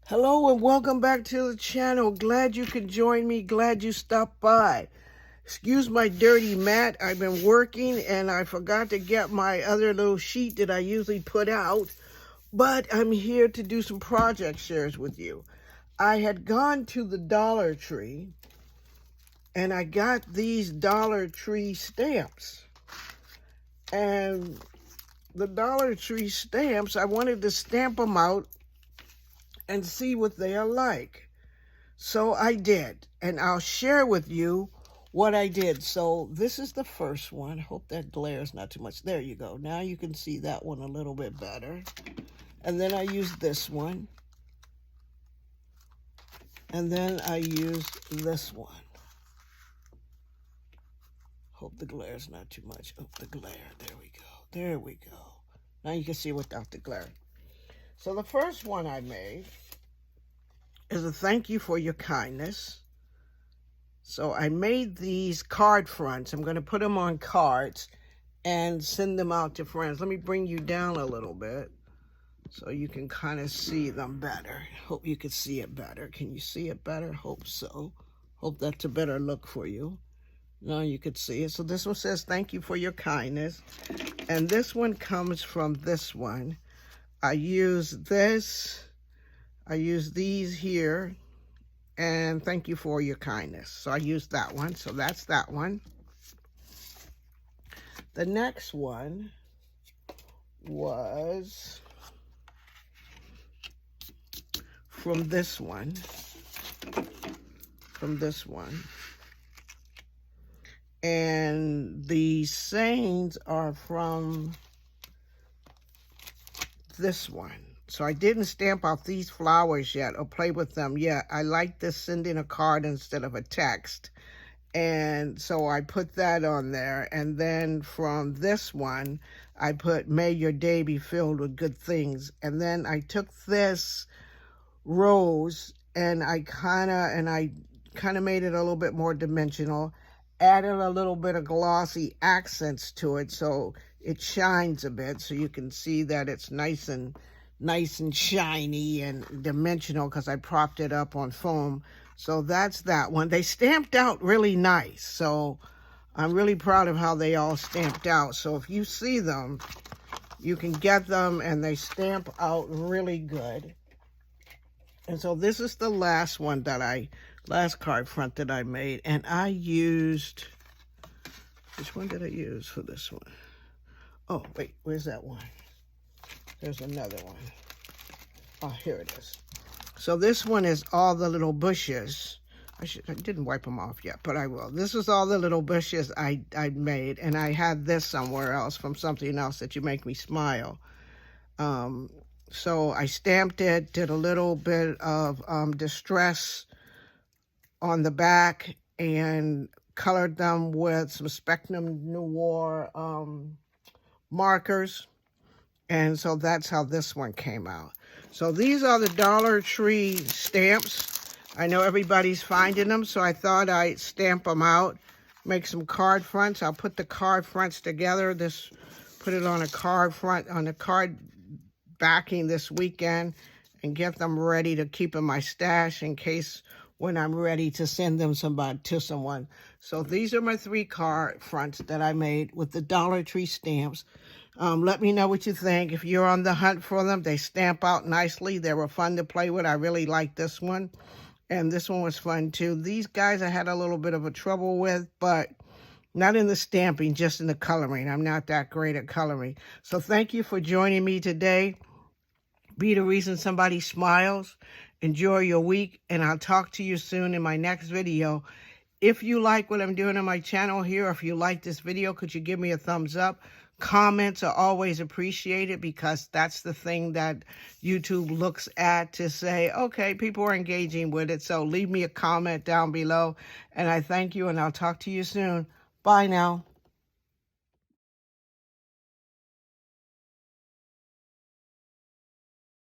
Hello and welcome back to the channel. Glad you could join me. Glad you stopped by. Excuse my dirty mat. I've been working and I forgot to get my other little sheet that I usually put out. But I'm here to do some project shares with you. I had gone to the Dollar Tree and I got these Dollar Tree stamps. And the Dollar Tree stamps, I wanted to stamp them out and see what they are like. So I did, and I'll share with you what I did. So this is the first one. Hope that glare is not too much. There you go. Now you can see that one a little bit better. And then I used this one. And then I used this one. Hope the glare is not too much. Oh, the glare. There we go. There we go. Now you can see without the glare. So the first one I made is a thank you for your kindness. So I made these card fronts. I'm going to put them on cards and send them out to friends. Let me bring you down a little bit so you can kind of see them better. Hope you can see it better. Can you see it better? Hope so. Hope that's a better look for you. Now you can see it. So this one says thank you for your kindness. And this one comes from this one. I use this. I use these here. And thank you for your kindness. So I used that one. So that's that one. The next one was from this one. And the sayings are from this one. So I didn't stamp out these flowers yet or play with them yet. I like this sending a card instead of a text. And so I put that on there. And then from this one, I put, may your day be filled with good things. And then I took this rose and I kind of made it a little bit more dimensional, added a little bit of glossy accents to it so it shines a bit, so you can see that it's nice and shiny and dimensional because I propped it up on foam. So that's that one. They stamped out really nice. So I'm really proud of how they all stamped out. So if you see them, you can get them and they stamp out really good. And so this is the last one last card front that I made. And I used, which one did I use for this one? Oh, wait, where's that one? There's another one. Oh, here it is. So this one is all the little bushes. I didn't wipe them off yet, but I will. This is all the little bushes I made, and I had this somewhere else from something else that you make me smile. So I stamped it, did a little bit of distress on the back, and colored them with some Spectrum Noir markers. And so that's how this one came out. So these are the Dollar Tree stamps. I know everybody's finding them, so I thought I'd stamp them out, make some card fronts. I'll put the card fronts together. Put it on a card front, on a card backing this weekend, and get them ready to keep in my stash in case when I'm ready to send them to someone. So these are my 3 card fronts that I made with the Dollar Tree stamps. Let me know what you think. If you're on the hunt for them, they stamp out nicely. They were fun to play with. I really liked this one. And this one was fun too. These guys I had a little bit of a trouble with, but not in the stamping, just in the coloring. I'm not that great at coloring. So thank you for joining me today. Be the reason somebody smiles. Enjoy your week, and I'll talk to you soon in my next video. If you like what I'm doing on my channel here, or if you like this video, could you give me a thumbs up? Comments are always appreciated because that's the thing that YouTube looks at to say, okay, people are engaging with it. So leave me a comment down below, and I thank you, and I'll talk to you soon. Bye now.